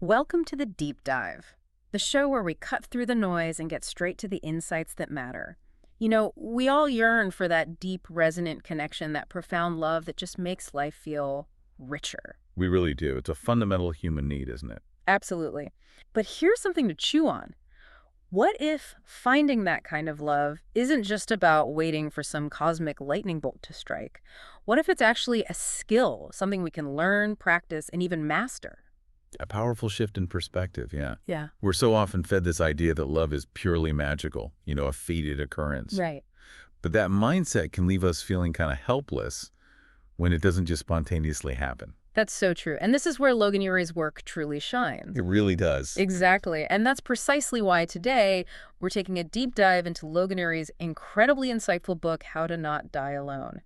Welcome to the Deep Dive, the show where we cut through the noise and get straight to the insights that matter. We all yearn for that deep, resonant connection, that profound love that just makes life feel richer. We really do. It's a fundamental human need, isn't it? Absolutely. But here's something to chew on. What if finding that kind of love isn't just about waiting for some cosmic lightning bolt to strike? What if it's actually a skill, something we can learn, practice, and even master? A powerful shift in perspective, yeah. Yeah. We're so often fed this idea that love is purely magical, a fated occurrence. Right. But that mindset can leave us feeling kind of helpless when it doesn't just spontaneously happen. That's so true. And this is where Logan Ury's work truly shines. It really does. Exactly. And that's precisely why today we're taking a deep dive into Logan Ury's incredibly insightful book, How to Not Die Alone.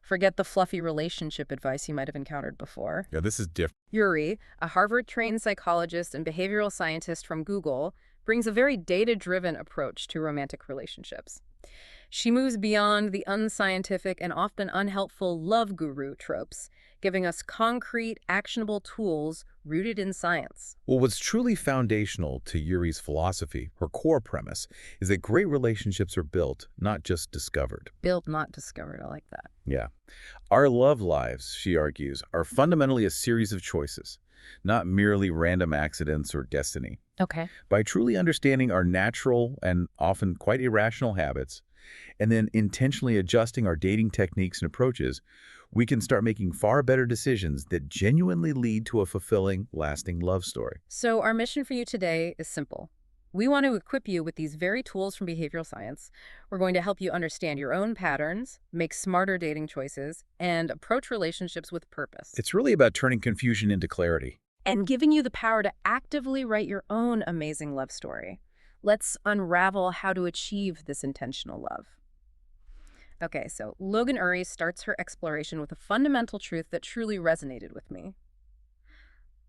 Forget the fluffy relationship advice you might have encountered before. Yeah, this is different. Ury, a Harvard-trained psychologist and behavioral scientist from Google, brings a very data-driven approach to romantic relationships. She moves beyond the unscientific and often unhelpful love guru tropes, giving us concrete, actionable tools rooted in science. Well, what's truly foundational to Ury's philosophy, her core premise, is that great relationships are built, not just discovered. Built, not discovered. I like that. Yeah. Our love lives, she argues, are fundamentally a series of choices, not merely random accidents or destiny. Okay. By truly understanding our natural and often quite irrational habits, and then intentionally adjusting our dating techniques and approaches, we can start making far better decisions that genuinely lead to a fulfilling, lasting love story. So our mission for you today is simple. We want to equip you with these very tools from behavioral science. We're going to help you understand your own patterns, make smarter dating choices, and approach relationships with purpose. It's really about turning confusion into clarity. And giving you the power to actively write your own amazing love story. Let's unravel how to achieve this intentional love. Okay, so Logan Ury starts her exploration with a fundamental truth that truly resonated with me.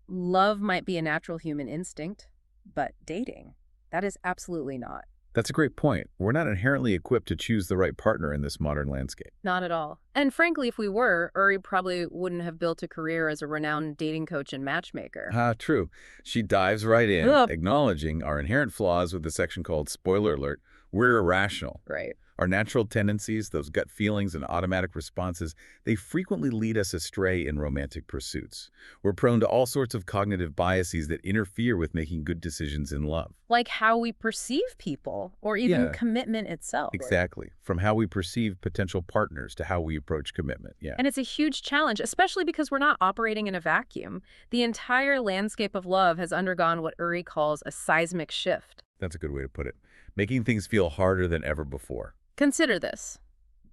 Love might be a natural human instinct, but dating, that is absolutely not. That's a great point. We're not inherently equipped to choose the right partner in this modern landscape. Not at all. And frankly, if we were, Ury probably wouldn't have built a career as a renowned dating coach and matchmaker. True. She dives right in, Ugh. acknowledging our inherent flaws with the section called Spoiler Alert. We're irrational. Right. Our natural tendencies, those gut feelings and automatic responses, they frequently lead us astray in romantic pursuits. We're prone to all sorts of cognitive biases that interfere with making good decisions in love. Like how we perceive people, or even Yeah. commitment itself. Exactly. From how we perceive potential partners to how we approach commitment. Yeah. And it's a huge challenge, especially because we're not operating in a vacuum. The entire landscape of love has undergone what Ury calls a seismic shift. That's a good way to put it. Making things feel harder than ever before. Consider this.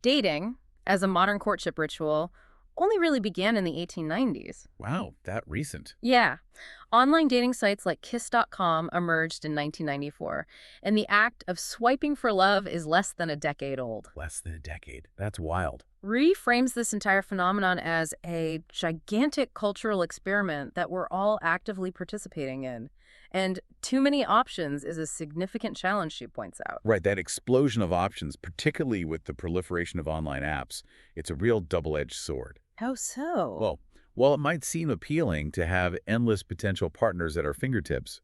Dating, as a modern courtship ritual, only really began in the 1890s. Wow, that recent. Yeah. Online dating sites like Kiss.com emerged in 1994, and the act of swiping for love is less than a decade old. Less than a decade. That's wild. Reframes this entire phenomenon as a gigantic cultural experiment that we're all actively participating in. And too many options is a significant challenge, she points out. Right, that explosion of options, particularly with the proliferation of online apps, it's a real double-edged sword. How so? Well, while it might seem appealing to have endless potential partners at our fingertips,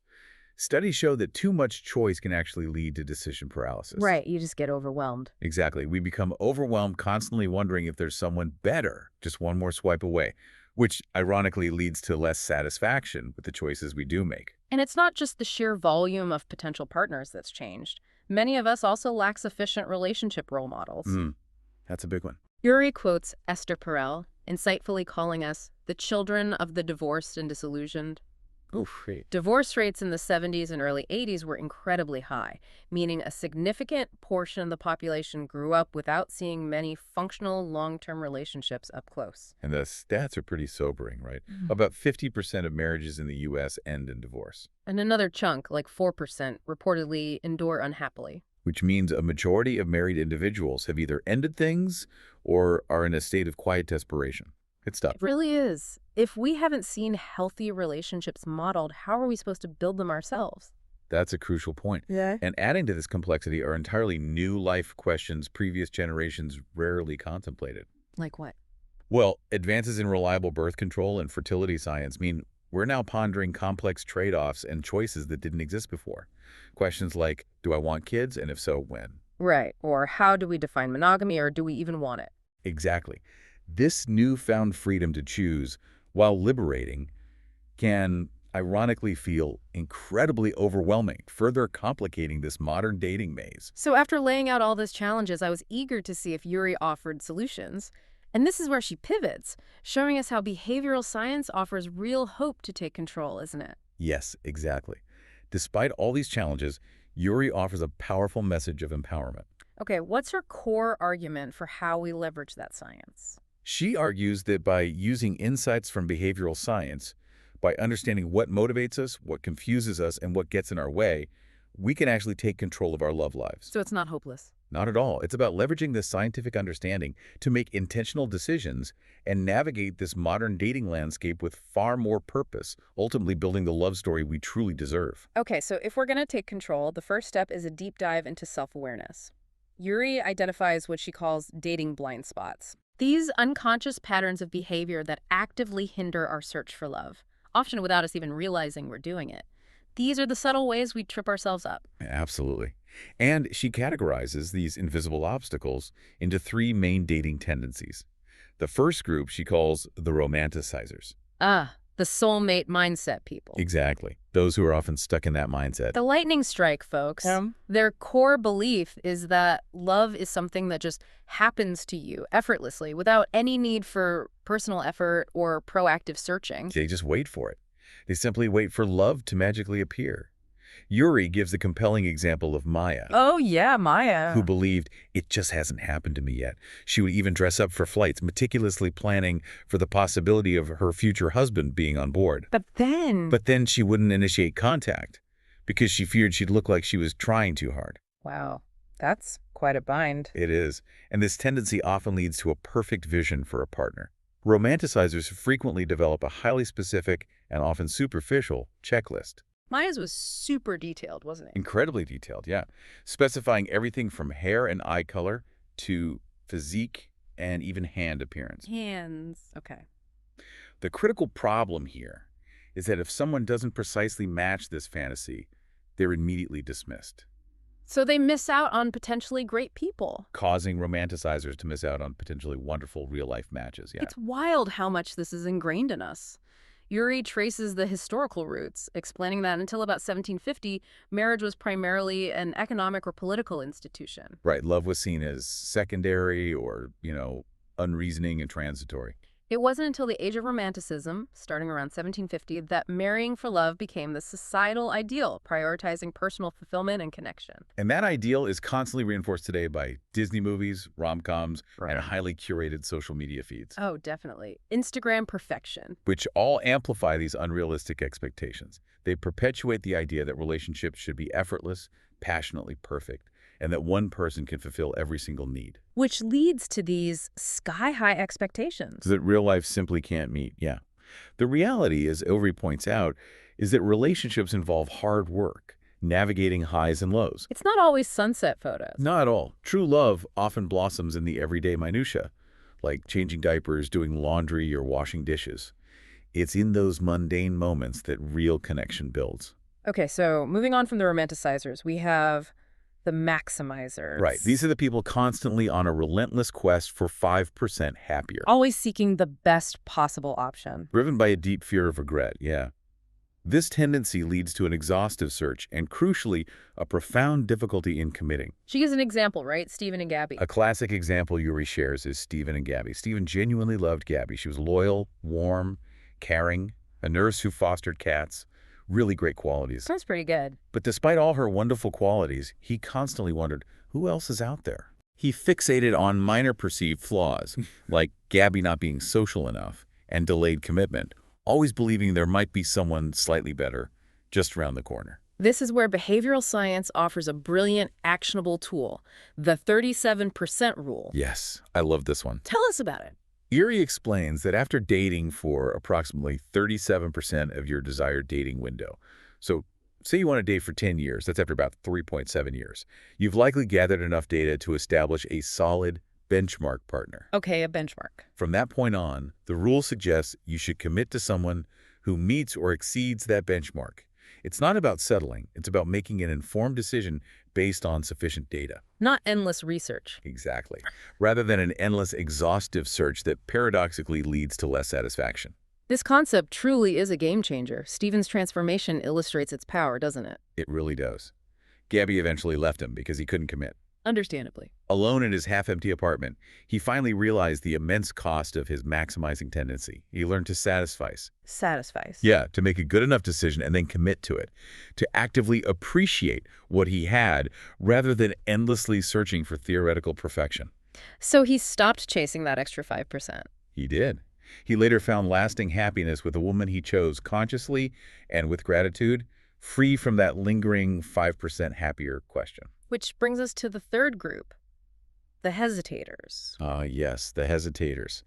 studies show that too much choice can actually lead to decision paralysis. Right, you just get overwhelmed. Exactly. We become overwhelmed, constantly wondering if there's someone better, just one more swipe away, which ironically leads to less satisfaction with the choices we do make. And it's not just the sheer volume of potential partners that's changed. Many of us also lack sufficient relationship role models. That's a big one. Ury quotes Esther Perel, insightfully calling us the children of the divorced and disillusioned. Oof, great. Divorce rates in the 70s and early 80s were incredibly high, meaning a significant portion of the population grew up without seeing many functional long-term relationships up close. And the stats are pretty sobering, right? About 50% of marriages in the U.S. end in divorce, And another chunk, like 4%, reportedly endure unhappily. which means a majority of married individuals have either ended things or are in a state of quiet desperation. It's tough. It really is. If we haven't seen healthy relationships modeled, how are we supposed to build them ourselves? That's a crucial point. Yeah. And adding to this complexity are entirely new life questions previous generations rarely contemplated. Like what? Well, advances in reliable birth control and fertility science mean We're now pondering complex trade-offs and choices that didn't exist before. Questions like, do I want kids, and if so, when? Right. Or how do we define monogamy, or do we even want it? Exactly. This newfound freedom to choose, while liberating, can ironically feel incredibly overwhelming, further complicating this modern dating maze. So after laying out all those challenges, I was eager to see if Ury offered solutions. And this is where she pivots, showing us how behavioral science offers real hope to take control, isn't it? Yes, exactly. Despite all these challenges, Yuri offers a powerful message of empowerment. Okay, what's her core argument for how we leverage that science? She argues that by using insights from behavioral science, by understanding what motivates us, what confuses us, and what gets in our way, we can actually take control of our love lives. So it's not hopeless. Not at all. It's about leveraging this scientific understanding to make intentional decisions and navigate this modern dating landscape with far more purpose, ultimately building the love story we truly deserve. Okay, so if we're going to take control, the first step is a deep dive into self-awareness. Yuri identifies what she calls dating blind spots. These unconscious patterns of behavior that actively hinder our search for love, often without us even realizing we're doing it. These are the subtle ways we trip ourselves up. Absolutely. And she categorizes these invisible obstacles into three main dating tendencies. The first group she calls the romanticizers. Ah, the soulmate mindset people. Exactly. Those who are often stuck in that mindset. The lightning strike, folks. Their core belief is that love is something that just happens to you effortlessly without any need for personal effort or proactive searching. They just wait for it. They simply wait for love to magically appear. Yuri gives a compelling example of Maya, Oh, yeah, Maya. who believed it just hasn't happened to me yet. She would even dress up for flights, meticulously planning for the possibility of her future husband being on board. But Then she wouldn't initiate contact because she feared she'd look like she was trying too hard. wow, that's quite a bind. It is, and this tendency often leads to a perfect vision for a partner. Romanticizers frequently develop a highly specific and often superficial checklist. Maya's was super detailed, wasn't it? Incredibly detailed, yeah. Specifying everything from hair and eye color to physique and even hand appearance. Hands. Okay. The critical problem here is that if someone doesn't precisely match this fantasy, they're immediately dismissed, So they miss out on potentially great people. causing romanticizers to miss out on potentially wonderful real-life matches. Yeah. It's wild how much this is ingrained in us. Yuri traces the historical roots, explaining that until about 1750, marriage was primarily an economic or political institution. Right, love was seen as secondary or, unreasoning and transitory. It wasn't until the Age of Romanticism, starting around 1750, that marrying for love became the societal ideal, prioritizing personal fulfillment and connection. And that ideal is constantly reinforced today by Disney movies, rom-coms, Right. and highly curated social media feeds, Oh, definitely. Instagram perfection. which all amplify these unrealistic expectations. They perpetuate the idea that relationships should be effortless, passionately perfect, and that one person can fulfill every single need. Which leads to these sky-high expectations. That real life simply can't meet, yeah. The reality, as Ury points out, is that relationships involve hard work, navigating highs and lows. It's not always sunset photos. Not at all. True love often blossoms in the everyday minutia, like changing diapers, doing laundry, or washing dishes. It's in those mundane moments that real connection builds. Okay, so moving on from the romanticizers, we have the maximizers. Right. These are the people constantly on a relentless quest for 5% happier. always seeking the best possible option. Driven by a deep fear of regret, yeah. This tendency leads to an exhaustive search and, crucially, a profound difficulty in committing. She gives an example, right? Stephen and Gabby. A classic example Yuri shares is Stephen and Gabby. Stephen genuinely loved Gabby. She was loyal, warm, caring, a nurse who fostered cats. Really great qualities. Sounds pretty good. But despite all her wonderful qualities, he constantly wondered, who else is out there? He fixated on minor perceived flaws, like Gabby not being social enough and delayed commitment, always believing there might be someone slightly better just around the corner. This is where behavioral science offers a brilliant, actionable tool, the 37% rule. Yes, I love this one. Tell us about it. Ury explains that after dating for approximately 37% of your desired dating window, so say you want to date for 10 years, that's after about 3.7 years, you've likely gathered enough data to establish a solid benchmark partner. Okay, a benchmark. From that point on, the rule suggests you should commit to someone who meets or exceeds that benchmark. It's not about settling. It's about making an informed decision based on sufficient data. Not endless research. Exactly. Rather than an endless, exhaustive search that paradoxically leads to less satisfaction. This concept truly is a game changer. Stephen's transformation illustrates its power, doesn't it? It really does. Gabby eventually left him because he couldn't commit. Understandably. Alone in his half-empty apartment, he finally realized the immense cost of his maximizing tendency. He learned to Satisfies. Yeah, to make a good enough decision and then commit to it, to actively appreciate what he had rather than endlessly searching for theoretical perfection. So he stopped chasing that extra 5%. He did. He later found lasting happiness with a woman he chose consciously and with gratitude, free from that lingering 5% happier question. Which brings us to the third group, the hesitators. Ah, yes, the hesitators.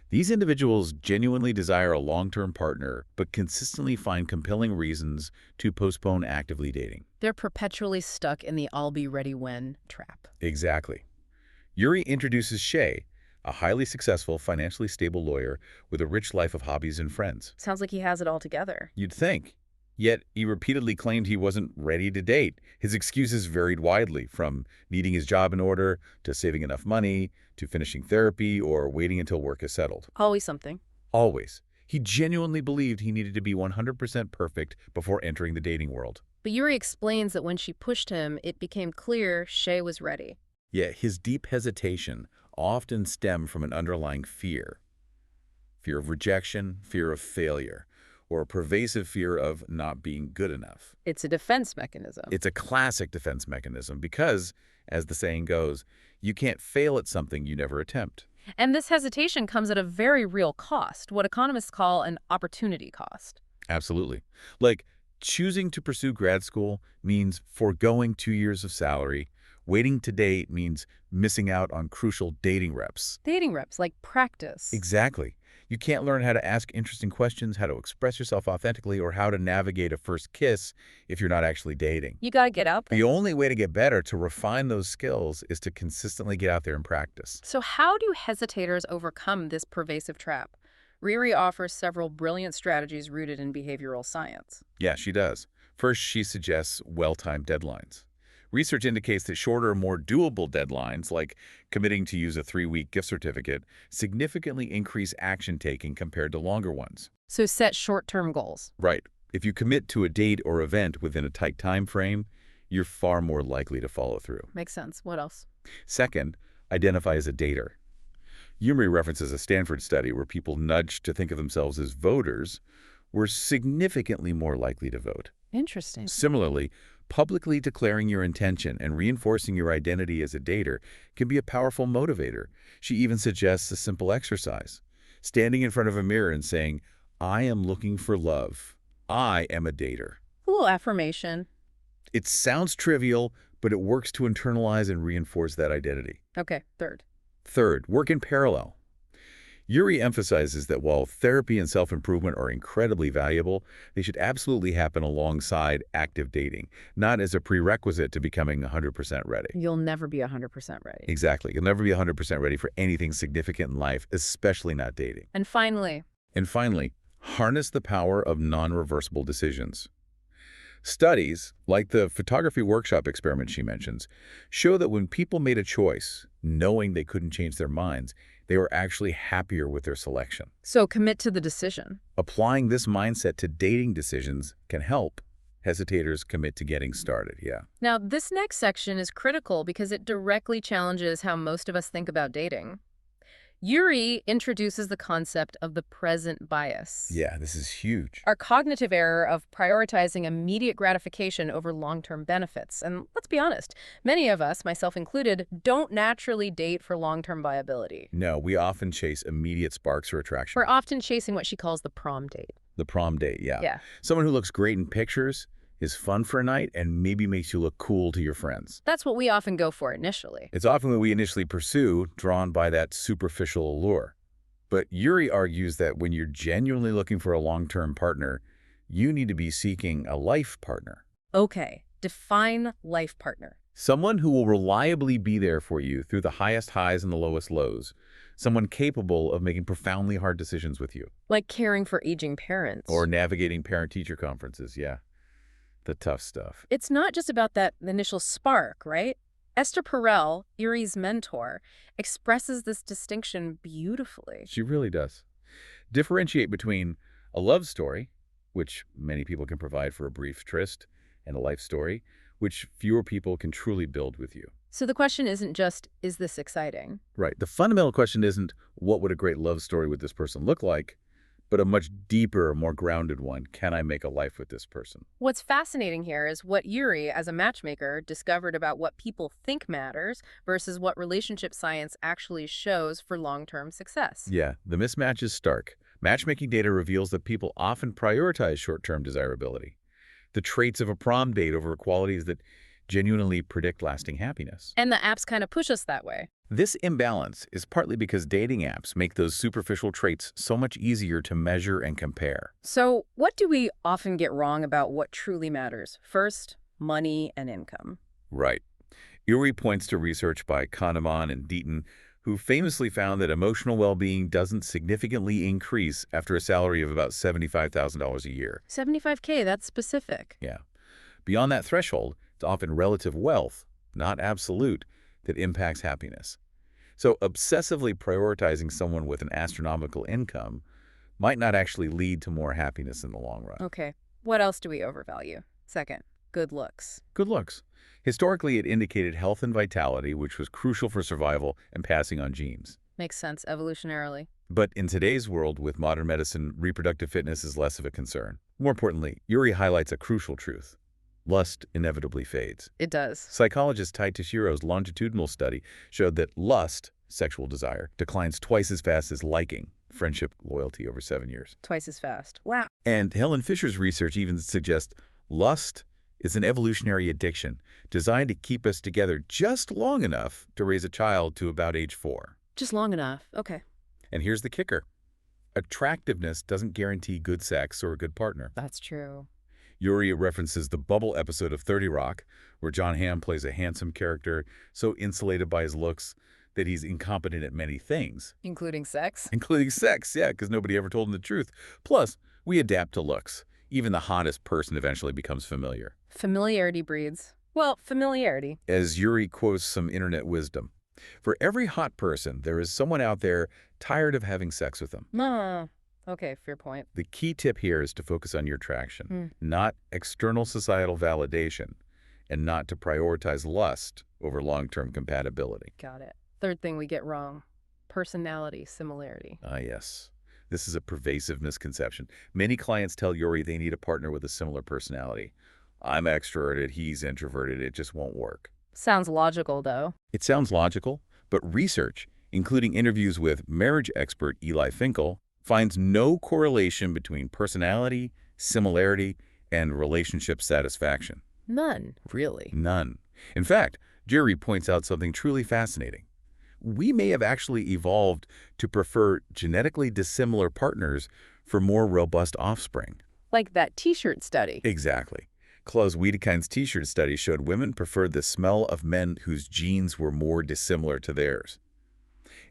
These individuals genuinely desire a long-term partner, but consistently find compelling reasons to postpone actively dating. They're perpetually stuck in the I'll be ready when trap. Exactly. Ury introduces Shay, a highly successful, financially stable lawyer with a rich life of hobbies and friends. Sounds like he has it all together. You'd think. Yet he repeatedly claimed he wasn't ready to date. His excuses varied widely, from needing his job in order, to saving enough money, to finishing therapy, or waiting until work is settled. Always something. Always. He genuinely believed he needed to be 100% perfect before entering the dating world. But Yuri explains that when she pushed him, it became clear Shay was ready. Yet his deep hesitation often stemmed from an underlying fear. Fear of rejection, fear of failure, or a pervasive fear of not being good enough. It's a defense mechanism. It's a classic defense mechanism because, as the saying goes, you can't fail at something you never attempt. And this hesitation comes at a very real cost, what economists call an opportunity cost. Absolutely. Like, choosing to pursue grad school means foregoing 2 years of salary. Waiting to date means missing out on crucial dating reps. Dating reps, like practice. Exactly. You can't learn how to ask interesting questions, how to express yourself authentically, or how to navigate a first kiss if you're not actually dating. You gotta get out there. The only way to get better, to refine those skills, is to consistently get out there and practice. So how do hesitators overcome this pervasive trap? Riri offers several brilliant strategies rooted in behavioral science. Yeah, she does. First, she suggests well-timed deadlines. Research indicates that shorter, more doable deadlines, like committing to use a 3-week gift certificate, significantly increase action-taking compared to longer ones. So set short-term goals. Right. If you commit to a date or event within a tight time frame, you're far more likely to follow through. Makes sense. What else? Second, identify as a dater. Ury references a Stanford study where people nudged to think of themselves as voters were significantly more likely to vote. Interesting. Similarly, publicly declaring your intention and reinforcing your identity as a dater can be a powerful motivator. She even suggests a simple exercise: standing in front of a mirror and saying, "I am looking for love. I am a dater." A little affirmation. It sounds trivial, but it works to internalize and reinforce that identity. Okay, third. Third, work in parallel. Ury emphasizes that while therapy and self-improvement are incredibly valuable, they should absolutely happen alongside active dating, not as a prerequisite to becoming 100% ready. You'll never be 100% ready. Exactly. You'll never be 100% ready for anything significant in life, especially not dating. And finally, harness the power of non-reversible decisions. Studies, like the photography workshop experiment she mentions, show that when people made a choice, knowing they couldn't change their minds, they were actually happier with their selection. so commit to the decision. Applying this mindset to dating decisions can help hesitators commit to getting started, yeah. Now, this next section is critical because it directly challenges how most of us think about dating. Ury introduces the concept of the present bias. Yeah, this is huge. Our cognitive error of prioritizing immediate gratification over long-term benefits. And let's be honest, many of us, myself included, don't naturally date for long-term viability. No, we often chase immediate sparks or attraction. We're often chasing what she calls the prom date. The prom date, yeah. Yeah. Someone who looks great in pictures, is fun for a night, and maybe makes you look cool to your friends. That's what we often go for initially. It's often what we initially pursue, drawn by that superficial allure. But Ury argues that when you're genuinely looking for a long-term partner, you need to be seeking a life partner. Okay, define life partner. Someone who will reliably be there for you through the highest highs and the lowest lows. Someone capable of making profoundly hard decisions with you. Like caring for aging Or parents. navigating parent-teacher conferences, yeah. The tough stuff. It's not just about that initial spark, right? Esther Perel, Urie's mentor, expresses this distinction beautifully. She really does. Differentiate between a love story, which many people can provide for a brief tryst, and a life story, which fewer people can truly build with you. So the question isn't just, is this exciting? Right. The fundamental question isn't, what would a great love story with this person look like? But a much deeper, more grounded one. Can I make a life with this person? What's fascinating here is what Ury, as a matchmaker, discovered about what people think matters versus what relationship science actually shows for long-term success. Yeah, the mismatch is stark. Matchmaking data reveals that people often prioritize short-term desirability, the traits of a prom date over qualities that genuinely predict lasting happiness. And the apps kind of push us that way. This imbalance is partly because dating apps make those superficial traits so much easier to measure and compare. So what do we often get wrong about what truly matters? First, money and income. Right. Ury points to research by Kahneman and Deaton, who famously found that emotional well-being doesn't significantly increase after a salary of about $75,000 a year. 75K, that's specific. Yeah. Beyond that threshold, it's often relative wealth, not absolute, that impacts happiness. So obsessively prioritizing someone with an astronomical income might not actually lead to more happiness in the long run. Okay, what else do we overvalue? Second, good looks. Good looks. Historically, it indicated health and vitality, which was crucial for survival and passing on genes. Makes sense evolutionarily. But in today's world, with modern medicine, reproductive fitness is less of a concern. More importantly, Ury highlights a crucial truth. Lust inevitably fades. It does. Psychologist Tai Tashiro's longitudinal study showed that lust, sexual desire, declines twice as fast as liking, friendship, loyalty over 7 years. Twice as fast. Wow. And Helen Fisher's research even suggests lust is an evolutionary addiction designed to keep us together just long enough to raise a child to about age 4. Just long enough. Okay. And here's the kicker. Attractiveness doesn't guarantee good sex or a good partner. That's true. Ury references the Bubble episode of 30 Rock, where John Hamm plays a handsome character so insulated by his looks that he's incompetent at many things. Including sex? Including sex, yeah, because nobody ever told him the truth. Plus, we adapt to looks. Even the hottest person eventually becomes familiar. Familiarity breeds. Well, familiarity. As Ury quotes some internet wisdom, for every hot person, there is someone out there tired of having sex with them. Okay, fair point. The key tip here is to focus on your traction, not external societal validation, and not to prioritize lust over long-term compatibility. Got it. Third thing we get wrong. Personality similarity. Ah, yes. This is a pervasive misconception. Many clients tell Ury they need a partner with a similar personality. I'm extroverted, he's introverted, it just won't work. Sounds logical, though. It sounds logical, but research, including interviews with marriage expert Eli Finkel, finds no correlation between personality, similarity, and relationship satisfaction. None, really. None. In fact, Ury points out something truly fascinating. We may have actually evolved to prefer genetically dissimilar partners for more robust offspring. Like that T-shirt study. Exactly. Klaus Wiedekind's T-shirt study showed women preferred the smell of men whose genes were more dissimilar to theirs.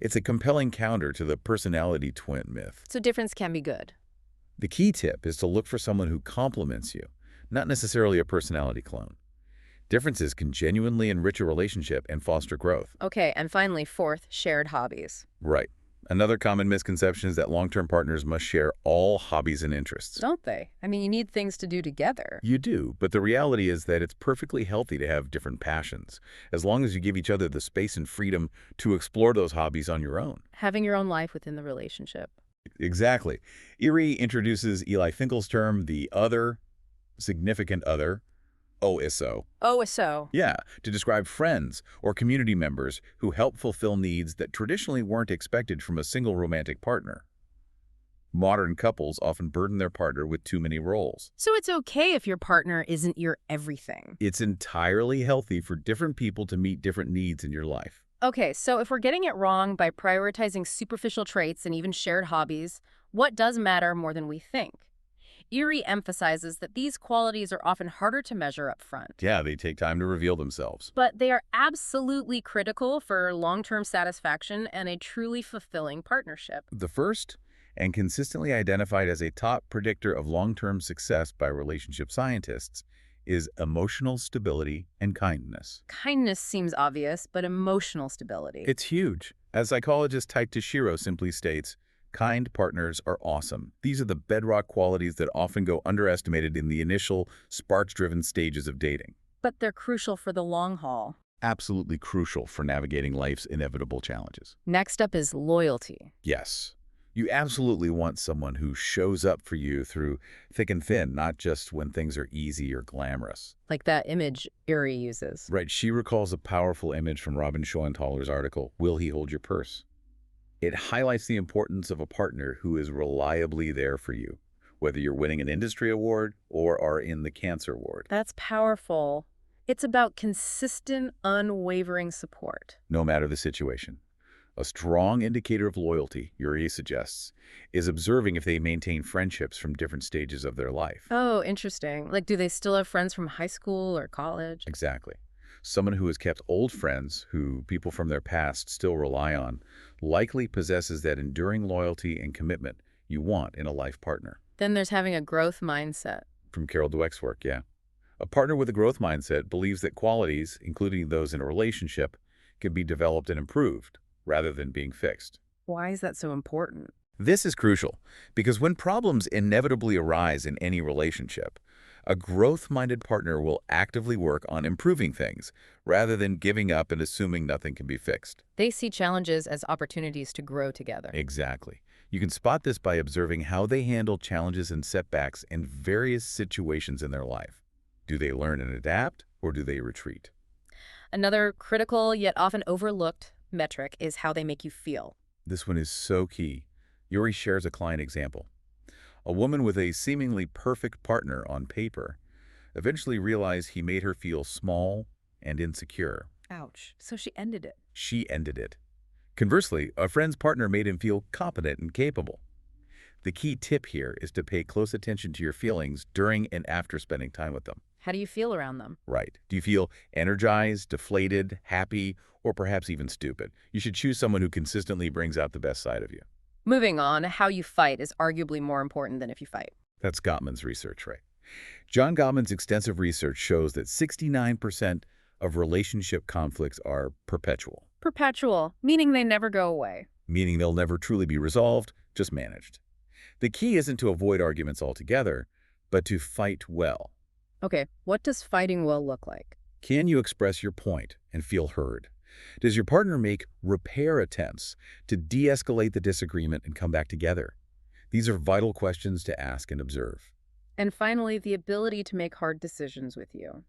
It's a compelling counter to the personality twin myth. So difference can be good. The key tip is to look for someone who complements you, not necessarily a personality clone. Differences can genuinely enrich a relationship and foster growth. Okay, and finally, fourth, shared hobbies. Right. Another common misconception is that long-term partners must share all hobbies and interests. Don't they? I mean, you need things to do together. You do, but the reality is that it's perfectly healthy to have different passions, as long as you give each other the space and freedom to explore those hobbies on your own. Having your own life within the relationship. Exactly. Ury introduces Eli Finkel's term, the other, significant other, OSO. OSO. Yeah, to describe friends or community members who help fulfill needs that traditionally weren't expected from a single romantic partner. Modern couples often burden their partner with too many roles. So it's okay if your partner isn't your everything. It's entirely healthy for different people to meet different needs in your life. Okay, so if we're getting it wrong by prioritizing superficial traits and even shared hobbies, what does matter more than we think? Ury emphasizes that these qualities are often harder to measure up front, Yeah, they take time to reveal themselves. but they are absolutely critical for long-term satisfaction and a truly fulfilling partnership. The first, and consistently identified as a top predictor of long-term success by relationship scientists, is emotional stability and kindness. Kindness seems obvious, but emotional stability. It's huge. As psychologist Type Tashiro simply states, kind partners are awesome. These are the bedrock qualities that often go underestimated in the initial, sparks-driven stages of dating. But they're crucial for the long haul. Absolutely crucial for navigating life's inevitable challenges. Next up is loyalty. Yes, you absolutely want someone who shows up for you through thick and thin, not just when things are easy or glamorous. Like that image Ury uses. Right, she recalls a powerful image from Robin Schoenthaler's article, Will He Hold Your Purse? It highlights the importance of a partner who is reliably there for you, whether you're winning an industry award or are in the cancer ward. That's powerful. It's about consistent, unwavering support. No matter the situation. A strong indicator of loyalty, Ury suggests, is observing if they maintain friendships from different stages of their life. Oh, interesting. Like, do they still have friends from high school or college? Exactly. Someone who has kept old friends, who people from their past still rely on, likely possesses that enduring loyalty and commitment you want in a life partner. Then there's having a growth mindset. From Carol Dweck's work, yeah. A partner with a growth mindset believes that qualities, including those in a relationship, can be developed and improved, rather than being fixed. Why is that so important? This is crucial because when problems inevitably arise in any relationship, a growth-minded partner will actively work on improving things rather than giving up and assuming nothing can be fixed. They see challenges as opportunities to grow together. Exactly. You can spot this by observing how they handle challenges and setbacks in various situations in their life. Do they learn and adapt, or do they retreat? Another critical yet often overlooked metric is how they make you feel. This one is so key. Ury shares a client example. A woman with a seemingly perfect partner on paper eventually realized he made her feel small and insecure. Ouch. So she ended it. She ended it. Conversely, a friend's partner made him feel competent and capable. The key tip here is to pay close attention to your feelings during and after spending time with them. How do you feel around them? Right. Do you feel energized, deflated, happy, or perhaps even stupid? You should choose someone who consistently brings out the best side of you. Moving on, how you fight is arguably more important than if you fight. That's Gottman's research, right? John Gottman's extensive research shows that 69% of relationship conflicts are perpetual, Perpetual, meaning they never go away. meaning they'll never truly be resolved, just managed. The key isn't to avoid arguments altogether, but to fight well. Okay, what does fighting well look like? Can you express your point and feel heard? Does your partner make repair attempts to de-escalate the disagreement and come back together? These are vital questions to ask and observe. And finally, the ability to make hard decisions with you.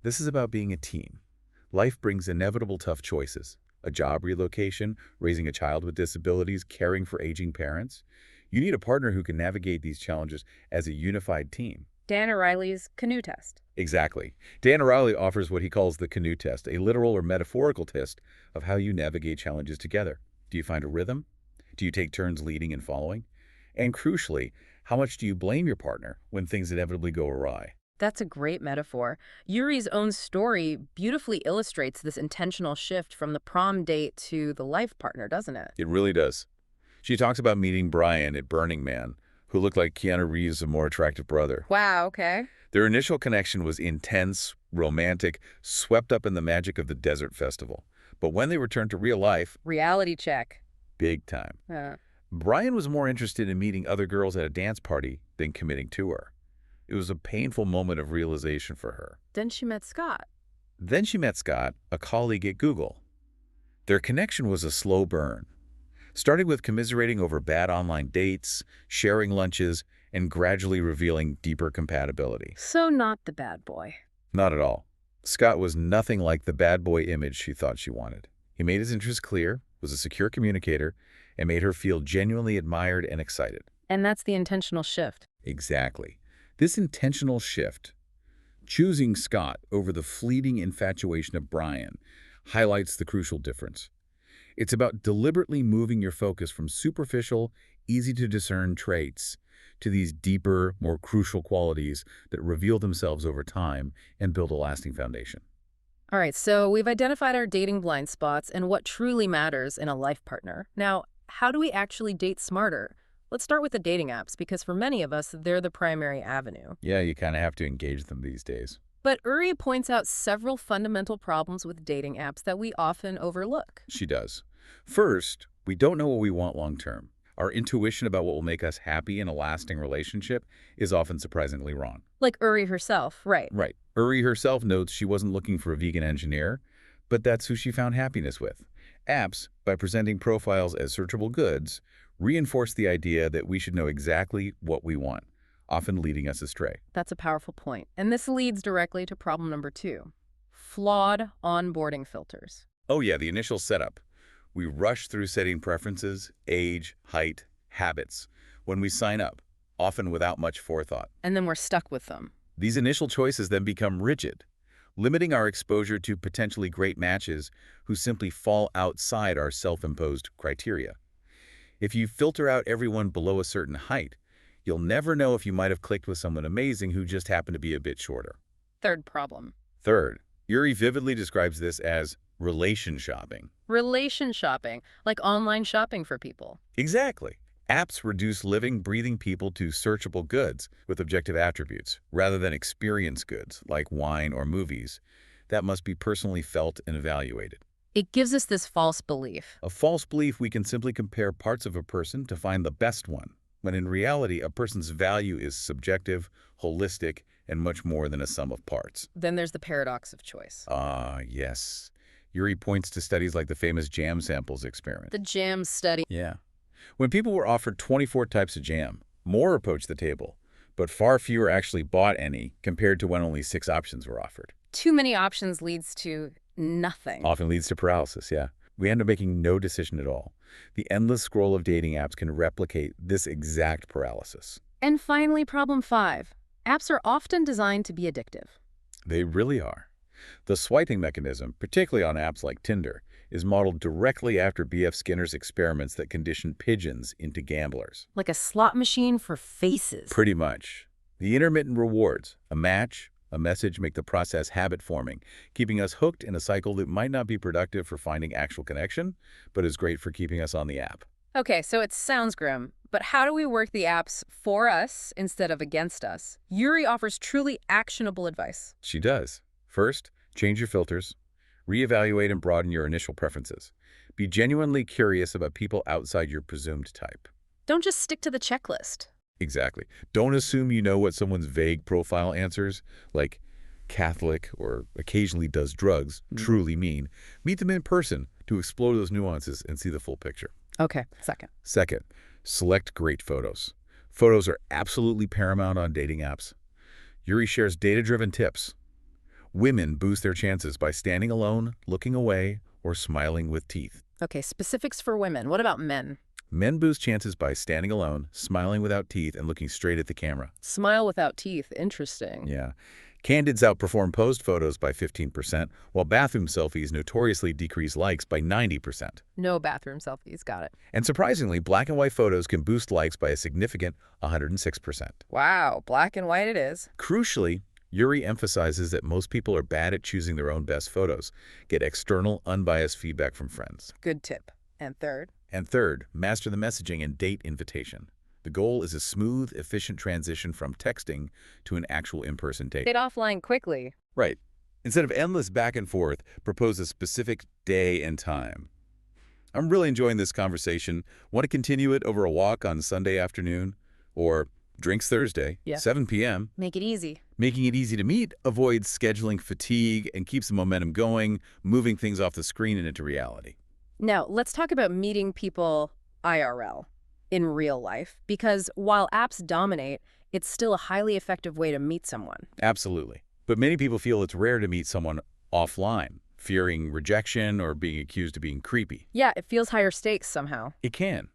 This is about being a team. Life brings inevitable tough choices. A job relocation, raising a child with disabilities, caring for aging parents. You need a partner who can navigate these challenges as a unified team. Dan O'Reilly's canoe test. Exactly. Dan O'Reilly offers what he calls the canoe test, a literal or metaphorical test of how you navigate challenges together. Do you find a rhythm? Do you take turns leading and following? And crucially, how much do you blame your partner when things inevitably go awry? That's a great metaphor. Ury's own story beautifully illustrates this intentional shift from the prom date to the life partner, doesn't it? It really does. She talks about meeting Brian at Burning Man, who looked like Keanu Reeves' more attractive brother. Wow, okay. Their initial connection was intense, romantic, swept up in the magic of the desert festival. But when they returned to real life, Reality check. big time. Uh, Brian was more interested in meeting other girls at a dance party than committing to her. It was a painful moment of realization for her. then she met Scott. Then she met Scott, a colleague at Google. Their connection was a slow burn, starting with commiserating over bad online dates, sharing lunches, and gradually revealing deeper compatibility. So not the bad boy. Not at all. Scott was nothing like the bad boy image she thought she wanted. He made his interests clear, was a secure communicator, and made her feel genuinely admired and excited. And that's the intentional shift. Exactly. This intentional shift, choosing Scott over the fleeting infatuation of Brian, highlights the crucial difference. It's about deliberately moving your focus from superficial, easy-to-discern traits to these deeper, more crucial qualities that reveal themselves over time and build a lasting foundation. All right, so we've identified our dating blind spots and what truly matters in a life partner. Now, how do we actually date smarter? Let's start with the dating apps, because for many of us, they're the primary avenue. Yeah, you kind of have to engage them these days. But Uri points out several fundamental problems with dating apps that we often overlook. She does. First, we don't know what we want long term. Our intuition about what will make us happy in a lasting relationship is often surprisingly wrong. Like Uri herself, right? Right. Uri herself notes she wasn't looking for a vegan engineer, but that's who she found happiness with. Apps, by presenting profiles as searchable goods, reinforce the idea that we should know exactly what we want, often leading us astray. That's a powerful point. And this leads directly to problem number 2, flawed onboarding filters. Oh yeah, the initial setup. We rush through setting preferences, age, height, habits when we sign up, often without much forethought. And then we're stuck with them. These initial choices then become rigid, limiting our exposure to potentially great matches who simply fall outside our self-imposed criteria. If you filter out everyone below a certain height, you'll never know if you might have clicked with someone amazing who just happened to be a bit shorter. Third problem. Third, Ury vividly describes this as relation shopping. Relation shopping, like online shopping for people. Exactly. Apps reduce living, breathing people to searchable goods with objective attributes, rather than experience goods like wine or movies that must be personally felt and evaluated. It gives us this false belief. A false belief we can simply compare parts of a person to find the best one, when in reality a person's value is subjective, holistic, and much more than a sum of parts. Then there's the paradox of choice. Yes. Ury points to studies like the famous jam samples experiment. The jam study. Yeah. When people were offered 24 types of jam, more approached the table, but far fewer actually bought any compared to when only 6 options were offered. Too many options leads to nothing. Often leads to paralysis, yeah. We end up making no decision at all. The endless scroll of dating apps can replicate this exact paralysis. And finally, problem 5. Apps are often designed to be addictive. They really are. The swiping mechanism, particularly on apps like Tinder, is modeled directly after B.F. Skinner's experiments that conditioned pigeons into gamblers. Like a slot machine for faces. Pretty much. The intermittent rewards, a match, a message, make the process habit-forming, keeping us hooked in a cycle that might not be productive for finding actual connection, but is great for keeping us on the app. Okay, so it sounds grim, but how do we work the apps for us instead of against us? Ury offers truly actionable advice. She does. First, change your filters. Reevaluate and broaden your initial preferences. Be genuinely curious about people outside your presumed type. Don't just stick to the checklist. Exactly. Don't assume you know what someone's vague profile answers, like Catholic or occasionally does drugs, truly mean. Meet them in person to explore those nuances and see the full picture. Okay, second. Second, select great photos. Photos are absolutely paramount on dating apps. Ury shares data-driven tips. Women boost their chances by standing alone, looking away, or smiling with teeth. Okay, specifics for women. What about men? Men boost chances by standing alone, smiling without teeth, and looking straight at the camera. Smile without teeth. Interesting. Yeah. Candids outperform posed photos by 15%, while bathroom selfies notoriously decrease likes by 90%. No bathroom selfies. Got it. And surprisingly, black and white photos can boost likes by a significant 106%. Wow, black and white it is. Crucially, Ury emphasizes that most people are bad at choosing their own best photos. Get external, unbiased feedback from friends. Good tip. And third? And third, master the messaging and date invitation. The goal is a smooth, efficient transition from texting to an actual in-person date. Get offline quickly. Right. Instead of endless back and forth, propose a specific day and time. I'm really enjoying this conversation. Want to continue it over a walk on Sunday afternoon? Or drinks Thursday, 7 p.m. Make it easy. Making it easy to meet avoids scheduling fatigue and keeps the momentum going, moving things off the screen and into reality. Now, let's talk about meeting people IRL, in real life, because while apps dominate, it's still a highly effective way to meet someone. Absolutely. But many people feel it's rare to meet someone offline, fearing rejection or being accused of being creepy. Yeah, it feels higher stakes somehow. It can.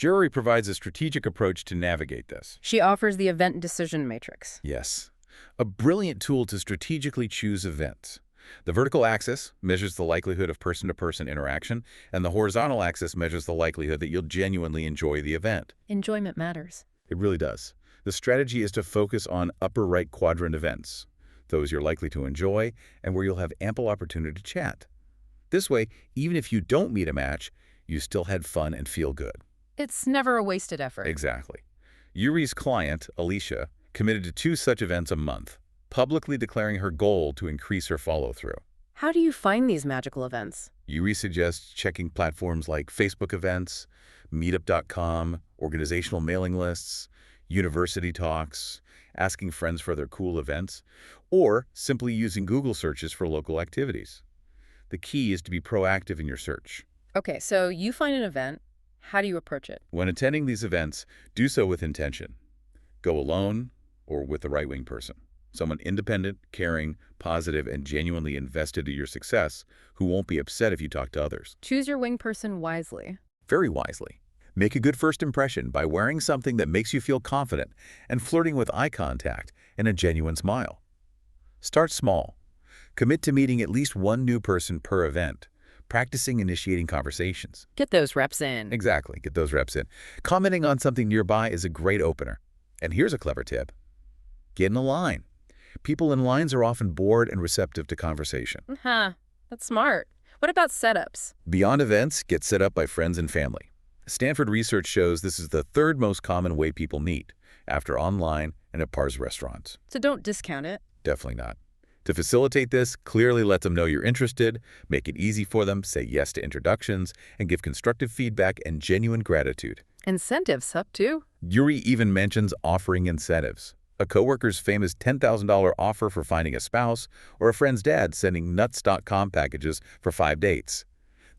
Ury provides a strategic approach to navigate this. She offers the event decision matrix. Yes. A brilliant tool to strategically choose events. The vertical axis measures the likelihood of person-to-person interaction, and the horizontal axis measures the likelihood that you'll genuinely enjoy the event. Enjoyment matters. It really does. The strategy is to focus on upper right quadrant events, those you're likely to enjoy and where you'll have ample opportunity to chat. This way, even if you don't meet a match, you still had fun and feel good. It's never a wasted effort. Exactly. Yuri's client, Alicia, committed to 2 such events a month, publicly declaring her goal to increase her follow-through. How do you find these magical events? Yuri suggests checking platforms like Facebook events, meetup.com, organizational mailing lists, university talks, asking friends for their cool events, or simply using Google searches for local activities. The key is to be proactive in your search. Okay, so you find an event. How do you approach it? When attending these events, do so with intention. Go alone or with the right-wing person. Someone independent, caring, positive, and genuinely invested in your success who won't be upset if you talk to others. Choose your wing person wisely. Very wisely. Make a good first impression by wearing something that makes you feel confident and flirting with eye contact and a genuine smile. Start small. Commit to meeting at least one new person per event, practicing initiating conversations. Get those reps in. Exactly, get those reps in. Commenting on something nearby is a great opener. And here's a clever tip. Get in a line. People in lines are often bored and receptive to conversation. Huh, that's smart. What about setups? Beyond events, get set up by friends and family. Stanford research shows this is the 3rd most common way people meet, after online and at bars restaurants. So don't discount it. Definitely not. To facilitate this, clearly let them know you're interested, make it easy for them, say yes to introductions, and give constructive feedback and genuine gratitude. Incentives up too. Ury even mentions offering incentives. A coworker's famous $10,000 offer for finding a spouse, or a friend's dad sending nuts.com packages for 5 dates.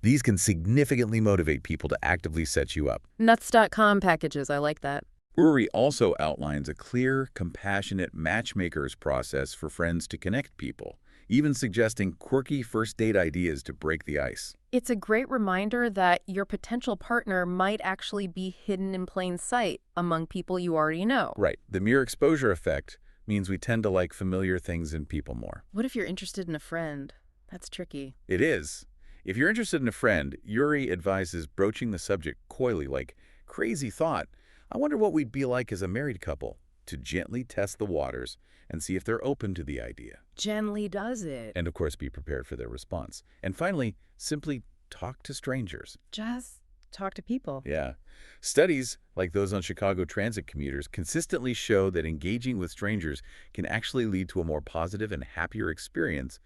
These can significantly motivate people to actively set you up. Nuts.com packages, I like that. Ury also outlines a clear, compassionate matchmaker's process for friends to connect people, even suggesting quirky first date ideas to break the ice. It's a great reminder that your potential partner might actually be hidden in plain sight among people you already know. Right. The mere exposure effect means we tend to like familiar things and people more. What if you're interested in a friend? That's tricky. It is. If you're interested in a friend, Ury advises broaching the subject coyly, like, crazy thought, I wonder what we'd be like as a married couple, to gently test the waters and see if they're open to the idea. Gently does it. And of course, be prepared for their response. And finally, simply talk to strangers. Just talk to people. Yeah. Studies, like those on Chicago transit commuters, consistently show that engaging with strangers can actually lead to a more positive and happier experience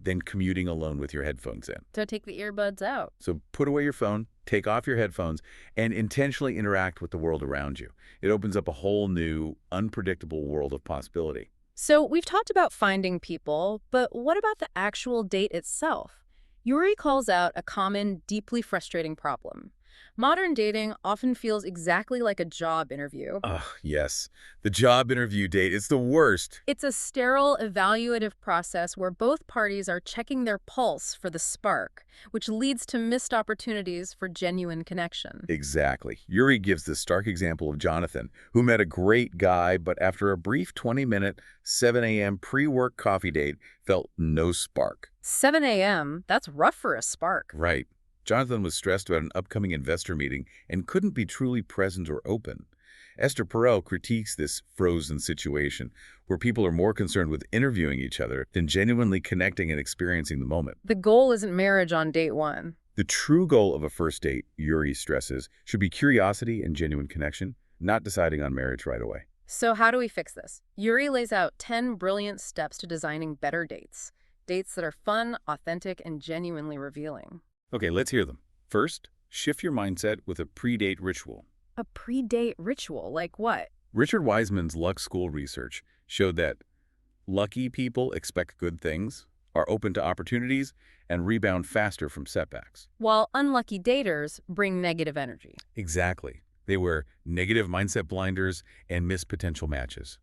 than commuting alone with your headphones in. So take the earbuds out. So put away your phone, take off your headphones, and intentionally interact with the world around you. It opens up a whole new, unpredictable world of possibility. So we've talked about finding people, but what about the actual date itself? Ury calls out a common, deeply frustrating problem. Modern dating often feels exactly like a job interview. Yes. The job interview date is the worst. It's a sterile, evaluative process where both parties are checking their pulse for the spark, which leads to missed opportunities for genuine connection. Exactly. Ury gives the stark example of Jonathan, who met a great guy, but after a brief 20-minute, 7 a.m. pre-work coffee date, felt no spark. 7 a.m., that's rough for a spark. Right. Jonathan was stressed about an upcoming investor meeting and couldn't be truly present or open. Esther Perel critiques this frozen situation, where people are more concerned with interviewing each other than genuinely connecting and experiencing the moment. The goal isn't marriage on date one. The true goal of a first date, Ury stresses, should be curiosity and genuine connection, not deciding on marriage right away. So how do we fix this? Ury lays out 10 brilliant steps to designing better dates. Dates that are fun, authentic, and genuinely revealing. Okay, let's hear them. First, shift your mindset with a pre-date ritual. A pre-date ritual? Like what? Richard Wiseman's Luck School research showed that lucky people expect good things, are open to opportunities, and rebound faster from setbacks. While unlucky daters bring negative energy. Exactly. They wear negative mindset blinders and miss potential matches.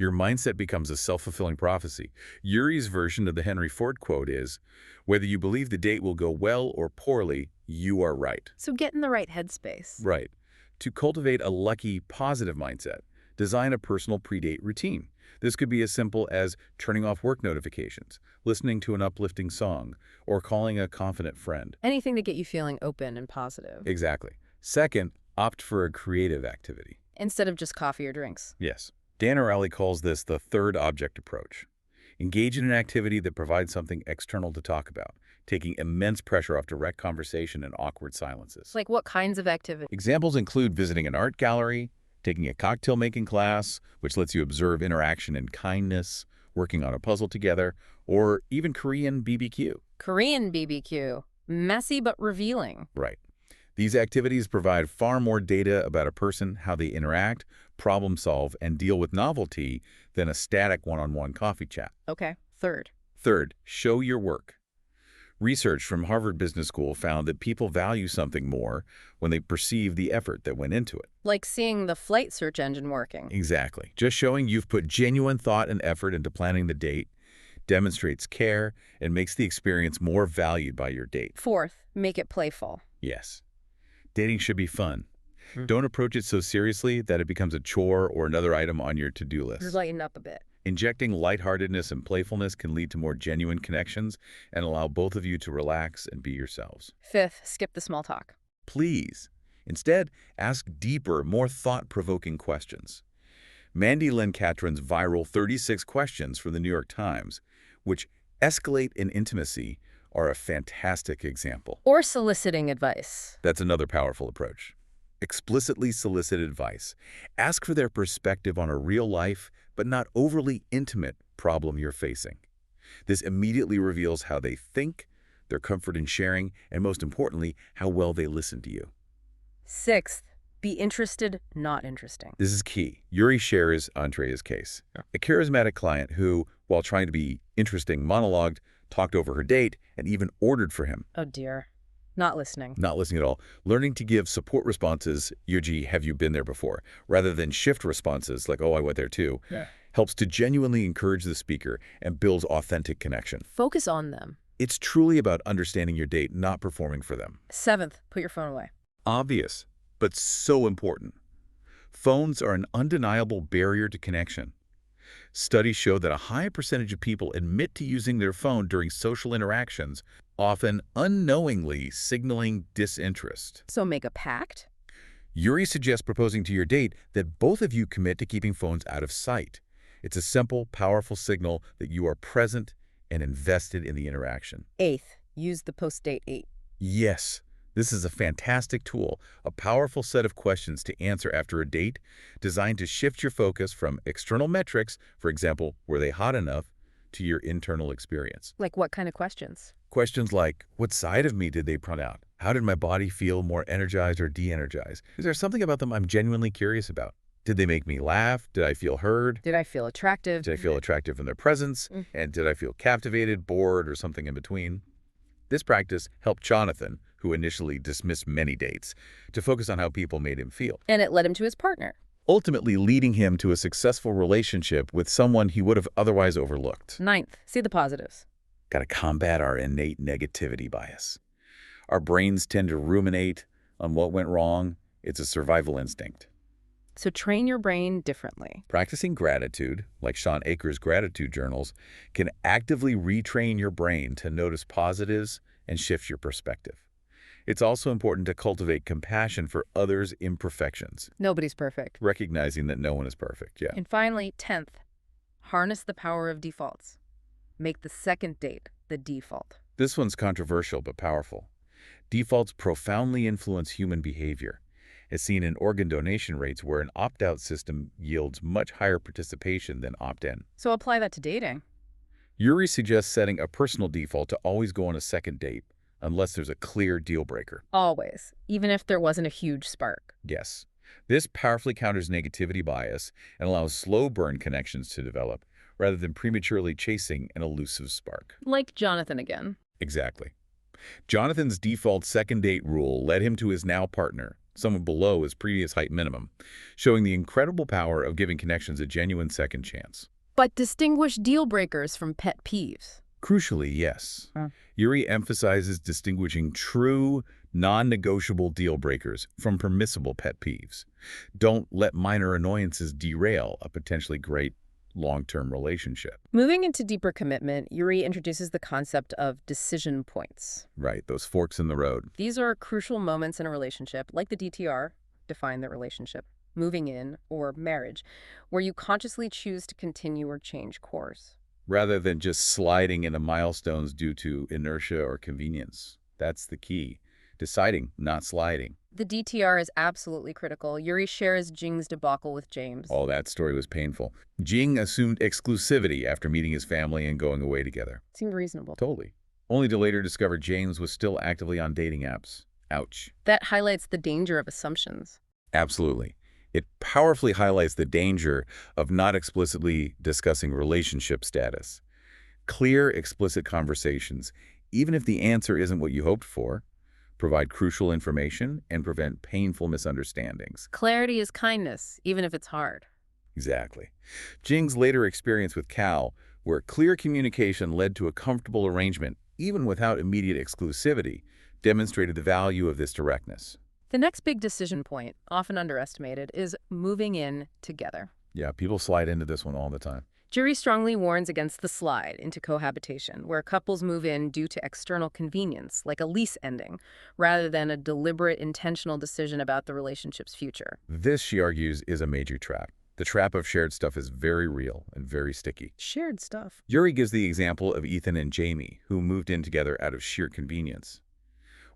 Your mindset becomes a self-fulfilling prophecy. Ury's version of the Henry Ford quote is, whether you believe the date will go well or poorly, you are right. So get in the right headspace. Right. To cultivate a lucky, positive mindset, design a personal pre-date routine. This could be as simple as turning off work notifications, listening to an uplifting song, or calling a confident friend. Anything to get you feeling open and positive. Exactly. Second, opt for a creative activity. Instead of just coffee or drinks. Yes. Dan O'Reilly calls this the third object approach. Engage in an activity that provides something external to talk about, taking immense pressure off direct conversation and awkward silences. Like what kinds of activity? Examples include visiting an art gallery, taking a cocktail-making class, which lets you observe interaction and kindness, working on a puzzle together, or even Korean BBQ. Korean BBQ. Messy but revealing. Right. These activities provide far more data about a person, how they interact, problem solve, and deal with novelty than a static one-on-one coffee chat. Okay. Third. Third, show your work. Research from Harvard Business School found that people value something more when they perceive the effort that went into it. Like seeing the flight search engine working. Exactly. Just showing you've put genuine thought and effort into planning the date demonstrates care and makes the experience more valued by your date. Fourth, make it playful. Yes. Dating should be fun. Don't approach it so seriously that it becomes a chore or another item on your to-do list. Lighten up a bit. Injecting lightheartedness and playfulness can lead to more genuine connections and allow both of you to relax and be yourselves. Fifth, skip the small talk. Please. Instead, ask deeper, more thought-provoking questions. Mandy Lynn Catron's viral 36 questions from the New York Times, which escalate in intimacy, are a fantastic example. Or soliciting advice. That's another powerful approach. Explicitly solicit advice. Ask for their perspective on a real-life, but not overly intimate problem you're facing. This immediately reveals how they think, their comfort in sharing, and most importantly, how well they listen to you. Sixth, be interested, not interesting. This is key. Ury shares Andrea's case. A charismatic client who, while trying to be interesting, monologued, talked over her date, and even ordered for him. Oh dear. Not listening. Not listening at all. Learning to give support responses, e.g., have you been there before, rather than shift responses like, oh, I went there too, helps to genuinely encourage the speaker and builds authentic connection. Focus on them. It's truly about understanding your date, not performing for them. Seventh, put your phone away. Obvious, but so important. Phones are an undeniable barrier to connection. Studies show that a high percentage of people admit to using their phone during social interactions, often unknowingly signaling disinterest. So make a pact? Ury suggests proposing to your date that both of you commit to keeping phones out of sight. It's a simple, powerful signal that you are present and invested in the interaction. Eighth, use the post-date 8. Yes, this is a fantastic tool, a powerful set of questions to answer after a date, designed to shift your focus from external metrics, for example, were they hot enough, to your internal experience. Like what kind of questions? Questions like, what side of me did they point out? How did my body feel more energized or de-energized? Is there something about them I'm genuinely curious about? Did they make me laugh? Did I feel heard? Did I feel attractive? Did I feel attractive in their presence? And did I feel captivated, bored, or something in between? This practice helped Jonathan, who initially dismissed many dates, to focus on how people made him feel. And it led him to his partner. Ultimately leading him to a successful relationship with someone he would have otherwise overlooked. Ninth, see the positives. Got to combat our innate negativity bias. Our brains tend to ruminate on what went wrong. It's a survival instinct. So train your brain differently. Practicing gratitude, like Sean Akers' gratitude journals, can actively retrain your brain to notice positives and shift your perspective. It's also important to cultivate compassion for others' imperfections. Nobody's perfect. Recognizing that no one is perfect, yeah. And finally, 10th, harness the power of defaults. Make the second date the default. This one's controversial but powerful. Defaults profoundly influence human behavior, as seen in organ donation rates where an opt-out system yields much higher participation than opt-in. So apply that to dating. Ury suggests setting a personal default to always go on a second date, unless there's a clear deal breaker. Always, even if there wasn't a huge spark. Yes. This powerfully counters negativity bias and allows slow burn connections to develop, rather than prematurely chasing an elusive spark. Like Jonathan again. Exactly. Jonathan's default second date rule led him to his now partner, someone below his previous height minimum, showing the incredible power of giving connections a genuine second chance. But distinguish deal breakers from pet peeves. Crucially, yes. Ury emphasizes distinguishing true, non-negotiable deal breakers from permissible pet peeves. Don't let minor annoyances derail a potentially great long-term relationship. Moving into deeper commitment, Ury introduces the concept of decision points. Right, those forks in the road. These are crucial moments in a relationship, like the DTR, define the relationship, moving in, or marriage, where you consciously choose to continue or change course. Rather than just sliding into milestones due to inertia or convenience. That's the key. Deciding, not sliding. The DTR is absolutely critical. Yuri shares Jing's debacle with James. Oh, that story was painful. Jing assumed exclusivity after meeting his family and going away together. Seemed reasonable. Totally. Only to later discover James was still actively on dating apps. Ouch. That highlights the danger of assumptions. Absolutely. It powerfully highlights the danger of not explicitly discussing relationship status. Clear, explicit conversations, even if the answer isn't what you hoped for, provide crucial information and prevent painful misunderstandings. Clarity is kindness, even if it's hard. Exactly. Jing's later experience with Cal, where clear communication led to a comfortable arrangement, even without immediate exclusivity, demonstrated the value of this directness. The next big decision point, often underestimated, is moving in together. Yeah, people slide into this one all the time. Jury strongly warns against the slide into cohabitation, where couples move in due to external convenience, like a lease ending, rather than a deliberate, intentional decision about the relationship's future. This, she argues, is a major trap. The trap of shared stuff is very real and very sticky. Shared stuff. Ury gives the example of Ethan and Jamie, who moved in together out of sheer convenience.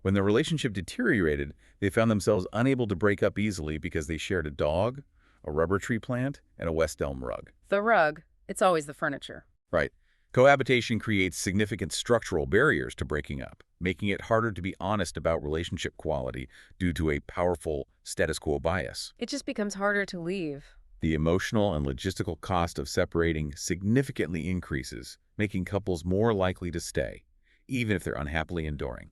When their relationship deteriorated, they found themselves unable to break up easily because they shared a dog, a rubber tree plant, and a West Elm rug. The rug. It's always the furniture. Right. Cohabitation creates significant structural barriers to breaking up, making it harder to be honest about relationship quality due to a powerful status quo bias. It just becomes harder to leave. The emotional and logistical cost of separating significantly increases, making couples more likely to stay, even if they're unhappily enduring.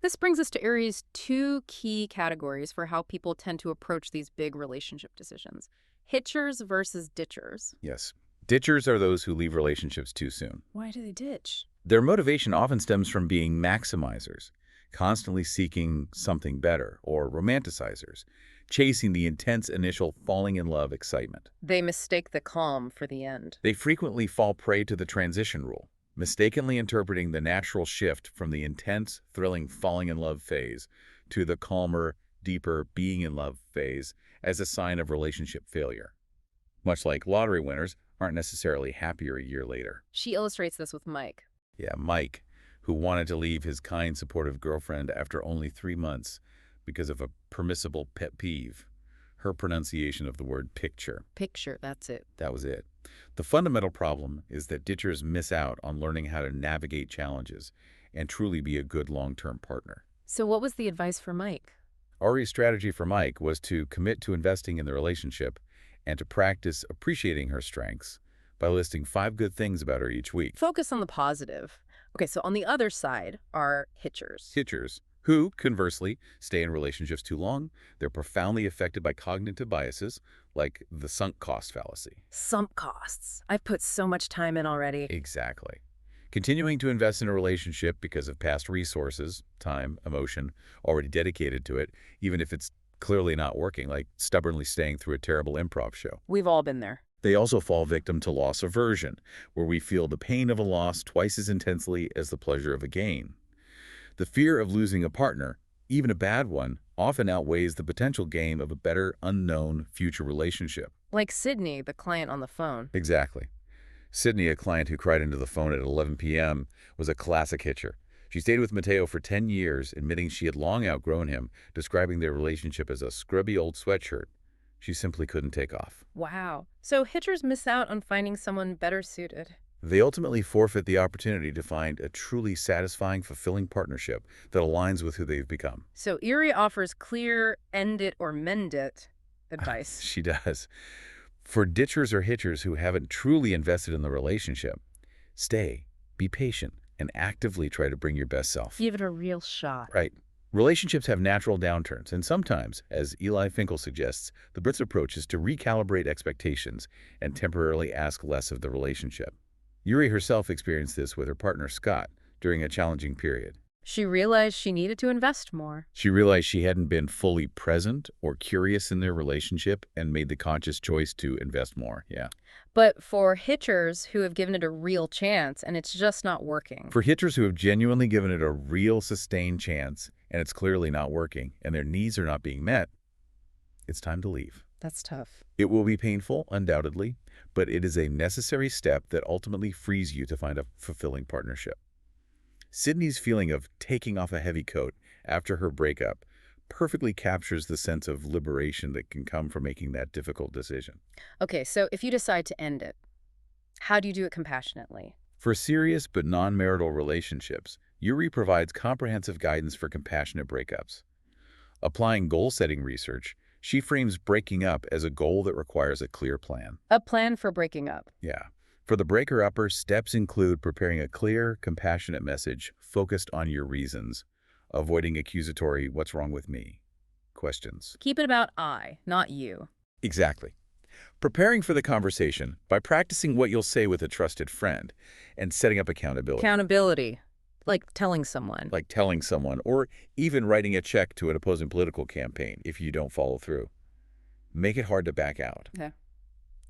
This brings us to Ury's two key categories for how people tend to approach these big relationship decisions. Hitchers versus ditchers. Yes. Ditchers are those who leave relationships too soon. Why do they ditch? Their motivation often stems from being maximizers, constantly seeking something better, or romanticizers, chasing the intense initial falling in love excitement. They mistake the calm for the end. They frequently fall prey to the transition rule, mistakenly interpreting the natural shift from the intense, thrilling falling in love phase to the calmer, deeper being in love phase as a sign of relationship failure. Much like lottery winners aren't necessarily happier a year later. She illustrates this with Mike. Yeah, Mike, who wanted to leave his kind, supportive girlfriend after only 3 months because of a permissible pet peeve. Her pronunciation of the word picture. Picture, that's it. That was it. The fundamental problem is that ditchers miss out on learning how to navigate challenges and truly be a good long-term partner. So what was the advice for Mike? Ari's strategy for Mike was to commit to investing in the relationship and to practice appreciating her strengths by listing 5 good things about her each week. Focus on the positive. Okay, so on the other side are hitchers. Hitchers, who, conversely, stay in relationships too long. They're profoundly affected by cognitive biases, like the sunk cost fallacy. Sunk costs. I've put so much time in already. Exactly. Continuing to invest in a relationship because of past resources, time, emotion, already dedicated to it, even if it's clearly not working, like stubbornly staying through a terrible improv show. We've all been there. They also fall victim to loss aversion, where we feel the pain of a loss twice as intensely as the pleasure of a gain. The fear of losing a partner, even a bad one, often outweighs the potential gain of a better, unknown future relationship. Like Sydney, the client on the phone. Exactly. Sydney, a client who cried into the phone at 11 p.m., was a classic hitcher. She stayed with Mateo for 10 years, admitting she had long outgrown him, describing their relationship as a scrubby old sweatshirt. She simply couldn't take off. Wow. So hitchers miss out on finding someone better suited. They ultimately forfeit the opportunity to find a truly satisfying, fulfilling partnership that aligns with who they've become. So Ury offers clear end it or mend it advice. She does. For ditchers or hitchers who haven't truly invested in the relationship, stay, be patient, and actively try to bring your best self. Give it a real shot. Right. Relationships have natural downturns, and sometimes, as Eli Finkel suggests, the Brits' approach is to recalibrate expectations and temporarily ask less of the relationship. Ury herself experienced this with her partner Scott during a challenging period. She realized she needed to invest more. She realized she hadn't been fully present or curious in their relationship and made the conscious choice to invest more. Yeah. But for hitchers who have given it a real chance and it's just not working. For hitchers who have genuinely given it a real sustained chance and it's clearly not working and their needs are not being met, it's time to leave. That's tough. It will be painful, undoubtedly, but it is a necessary step that ultimately frees you to find a fulfilling partnership. Sydney's feeling of taking off a heavy coat after her breakup perfectly captures the sense of liberation that can come from making that difficult decision. Okay, so if you decide to end it, how do you do it compassionately? For serious but non-marital relationships, Ury provides comprehensive guidance for compassionate breakups. Applying goal-setting research, she frames breaking up as a goal that requires a clear plan. A plan for breaking up. Yeah. For the breaker-upper, steps include preparing a clear, compassionate message focused on your reasons, avoiding accusatory "what's wrong with me?" questions. Keep it about I, not you. Exactly. Preparing for the conversation by practicing what you'll say with a trusted friend and setting up accountability, Accountability. Like telling someone. like telling someone or even writing a check to an opposing political campaign if you don't follow through. Make it hard to back out. Okay.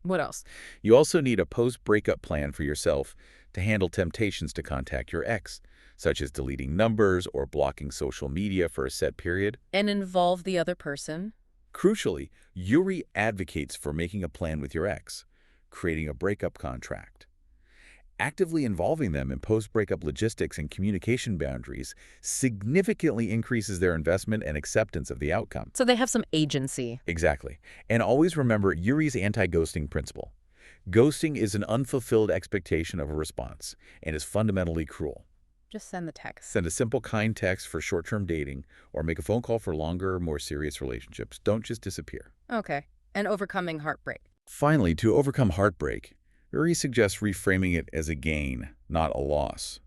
What else? You also need a post-breakup plan for yourself to handle temptations to contact your ex, such as deleting numbers or blocking social media for a set period. And involve the other person. Crucially, Ury advocates for making a plan with your ex, creating a breakup contract. Actively involving them in post-breakup logistics and communication boundaries significantly increases their investment and acceptance of the outcome. So they have some agency. Exactly. And always remember Ury's anti-ghosting principle. Ghosting is an unfulfilled expectation of a response and is fundamentally cruel. Just send the text. Send a simple, kind text for short-term dating or make a phone call for longer, more serious relationships. Don't just disappear. Okay. And overcoming heartbreak. Finally, to overcome heartbreak, Ury suggests reframing it as a gain, not a loss.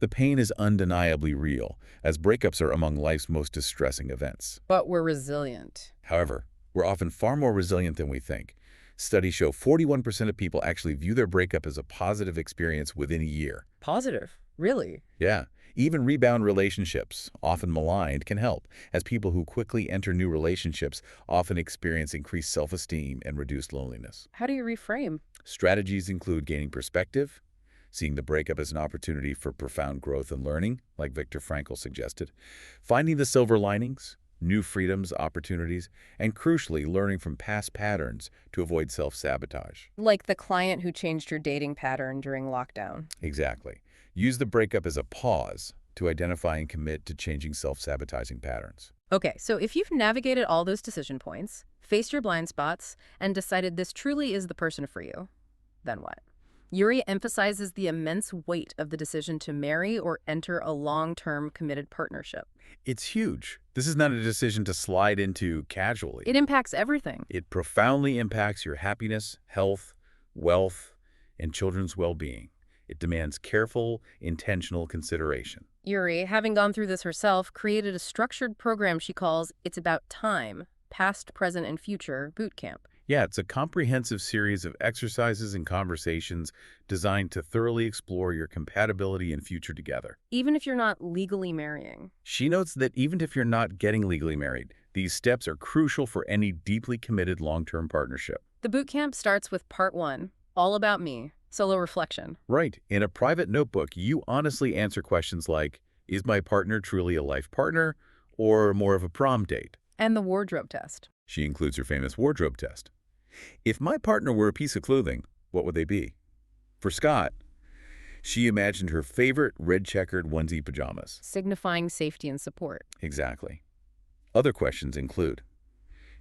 The pain is undeniably real, as breakups are among life's most distressing events. But we're resilient. However, we're often far more resilient than we think. Studies show 41% of people actually view their breakup as a positive experience within a year. Positive. Really? Yeah, even rebound relationships, often maligned, can help, as people who quickly enter new relationships often experience increased self-esteem and reduced loneliness. How do you reframe? Strategies include gaining perspective, seeing the breakup as an opportunity for profound growth and learning, like Viktor Frankl suggested, finding the silver linings, new freedoms, opportunities, and crucially, learning from past patterns to avoid self-sabotage. Like the client who changed your dating pattern during lockdown. Exactly. Use the breakup as a pause to identify and commit to changing self-sabotaging patterns. Okay, so if you've navigated all those decision points, faced your blind spots, and decided this truly is the person for you, then what? Ury emphasizes the immense weight of the decision to marry or enter a long-term committed partnership. It's huge. This is not a decision to slide into casually. It impacts everything. It profoundly impacts your happiness, health, wealth, and children's well-being. It demands careful, intentional consideration. Ury, having gone through this herself, created a structured program she calls It's About Time, Past, Present, and Future Boot Camp. Yeah, it's a comprehensive series of exercises and conversations designed to thoroughly explore your compatibility and future together. Even if you're not legally marrying. She notes that even if you're not getting legally married, these steps are crucial for any deeply committed long-term partnership. The boot camp starts with Part 1, All About Me, Solo Reflection. Right. In a private notebook, you honestly answer questions like, is my partner truly a life partner or more of a prom date? And the wardrobe test. She includes her famous wardrobe test. If my partner were a piece of clothing, what would they be? For Scott, she imagined her favorite red-checkered onesie pajamas. Signifying safety and support. Exactly. Other questions include,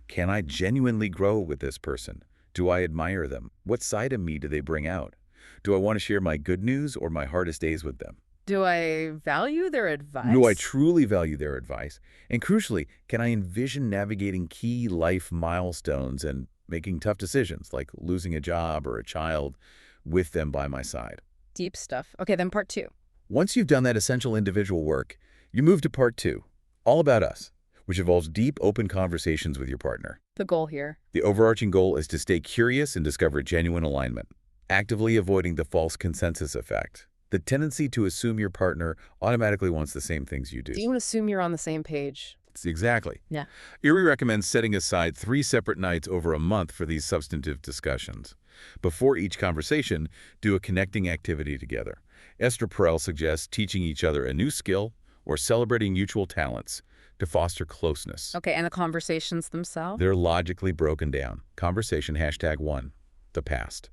can I genuinely grow with this person? Do I admire them? What side of me do they bring out? Do I want to share my good news or my hardest days with them? Do I value their advice? Do I truly value their advice? And crucially, can I envision navigating key life milestones and making tough decisions like losing a job or a child with them by my side? Deep stuff. Okay, then Part 2. Once you've done that essential individual work, you move to Part 2, All About Us, which involves deep, open conversations with your partner. The goal here. The overarching goal is to stay curious and discover genuine alignment, actively avoiding the false consensus effect, the tendency to assume your partner automatically wants the same things you do. Do you assume you're on the same page? Exactly. Yeah. Ury recommends setting aside 3 separate nights over a month for these substantive discussions. Before each conversation, do a connecting activity together. Esther Perel suggests teaching each other a new skill or celebrating mutual talents to foster closeness. Okay, and the conversations themselves? They're logically broken down. Conversation #1, the past,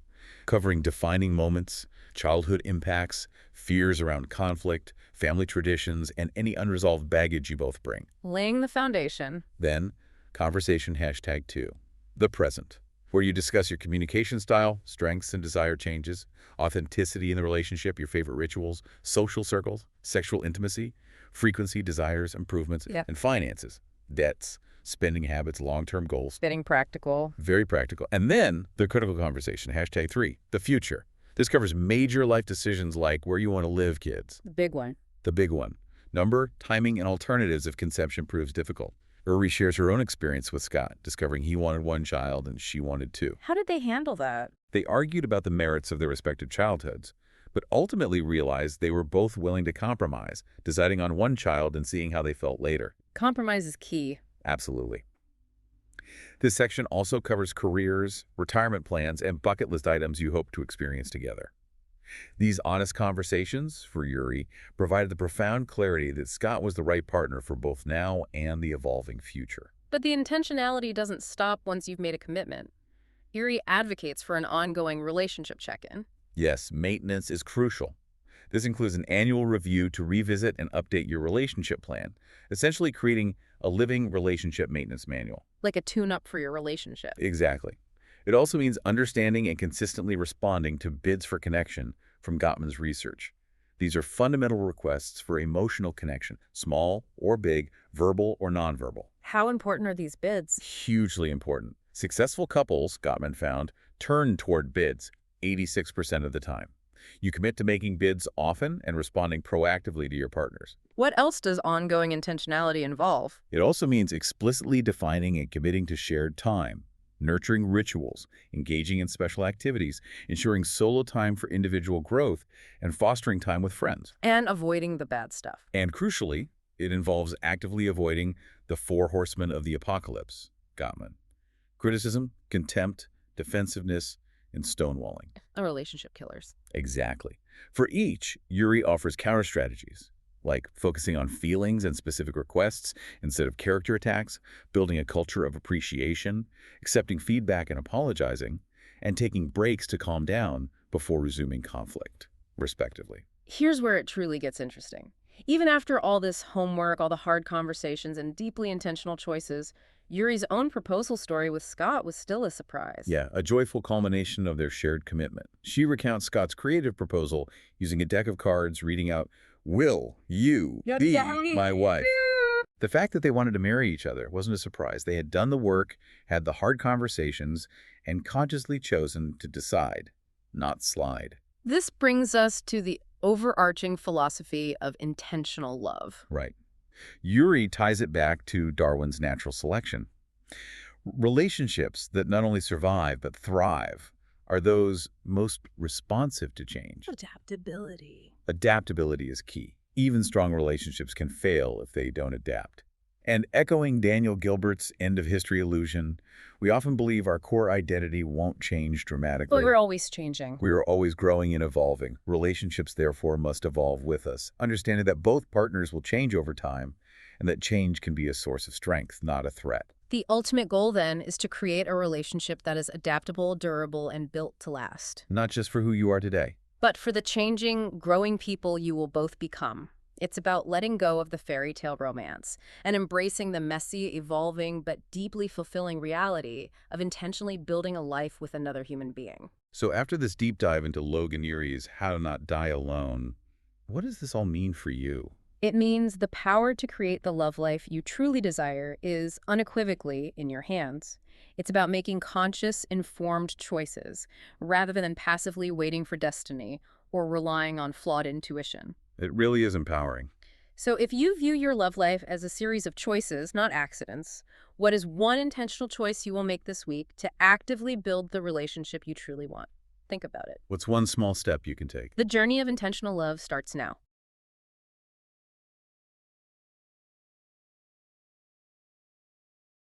covering defining moments, childhood impacts, fears around conflict, family traditions, and any unresolved baggage you both bring. Laying the foundation. Then, conversation #2, the present, where you discuss your communication style, strengths and desired changes, authenticity in the relationship, your favorite rituals, social circles, sexual intimacy, frequency, desires, improvements, Yeah. and finances, debts, spending habits, long-term goals. Getting practical. Very practical. And then the critical conversation, #3, the future. This covers major life decisions like where you want to live, kids. The big one. The big one. Number, timing, and alternatives if conception proves difficult. Ury shares her own experience with Scott, discovering he wanted one child and she wanted two. How did they handle that? They argued about the merits of their respective childhoods, but ultimately realized they were both willing to compromise, deciding on one child and seeing how they felt later. Compromise is key. Absolutely. This section also covers careers, retirement plans, and bucket list items you hope to experience together. These honest conversations, for Ury, provided the profound clarity that Scott was the right partner for both now and the evolving future. But the intentionality doesn't stop once you've made a commitment. Ury advocates for an ongoing relationship check-in. Yes, maintenance is crucial. This includes an annual review to revisit and update your relationship plan, essentially creating a living relationship maintenance manual. Like a tune-up for your relationship. Exactly. It also means understanding and consistently responding to bids for connection from Gottman's research. These are fundamental requests for emotional connection, small or big, verbal or nonverbal. How important are these bids? Hugely important. Successful couples, Gottman found, turn toward bids 86% of the time. You commit to making bids often and responding proactively to your partners. What else does ongoing intentionality involve? It also means explicitly defining and committing to shared time, nurturing rituals, engaging in special activities, ensuring solo time for individual growth, and fostering time with friends. And avoiding the bad stuff. And crucially, it involves actively avoiding the 4 horsemen of the apocalypse, Gottman: criticism, contempt, defensiveness, and stonewalling. Relationship killers. Exactly. For each, Ury offers counter-strategies, like focusing on feelings and specific requests instead of character attacks, building a culture of appreciation, accepting feedback and apologizing, and taking breaks to calm down before resuming conflict, respectively. Here's where it truly gets interesting. Even after all this homework, all the hard conversations, and deeply intentional choices, Ury's own proposal story with Scott was still a surprise. Yeah, a joyful culmination of their shared commitment. She recounts Scott's creative proposal using a deck of cards, reading out, "Will you be my wife?" The fact that they wanted to marry each other wasn't a surprise. They had done the work, had the hard conversations, and consciously chosen to decide, not slide. This brings us to the overarching philosophy of intentional love. Right. Ury ties it back to Darwin's natural selection. Relationships that not only survive but thrive are those most responsive to change. Adaptability. Adaptability is key. Even strong relationships can fail if they don't adapt. And echoing Daniel Gilbert's end of history illusion, we often believe our core identity won't change dramatically. But we're always changing. We are always growing and evolving. Relationships, therefore, must evolve with us, understanding that both partners will change over time and that change can be a source of strength, not a threat. The ultimate goal, then, is to create a relationship that is adaptable, durable, and built to last. Not just for who you are today. But for the changing, growing people you will both become. It's about letting go of the fairy tale romance and embracing the messy, evolving, but deeply fulfilling reality of intentionally building a life with another human being. So after this deep dive into Logan Ury's How to Not Die Alone, what does this all mean for you? It means the power to create the love life you truly desire is unequivocally in your hands. It's about making conscious, informed choices rather than passively waiting for destiny or relying on flawed intuition. It really is empowering. So if you view your love life as a series of choices, not accidents, what is one intentional choice you will make this week to actively build the relationship you truly want? Think about it. What's one small step you can take? The journey of intentional love starts now.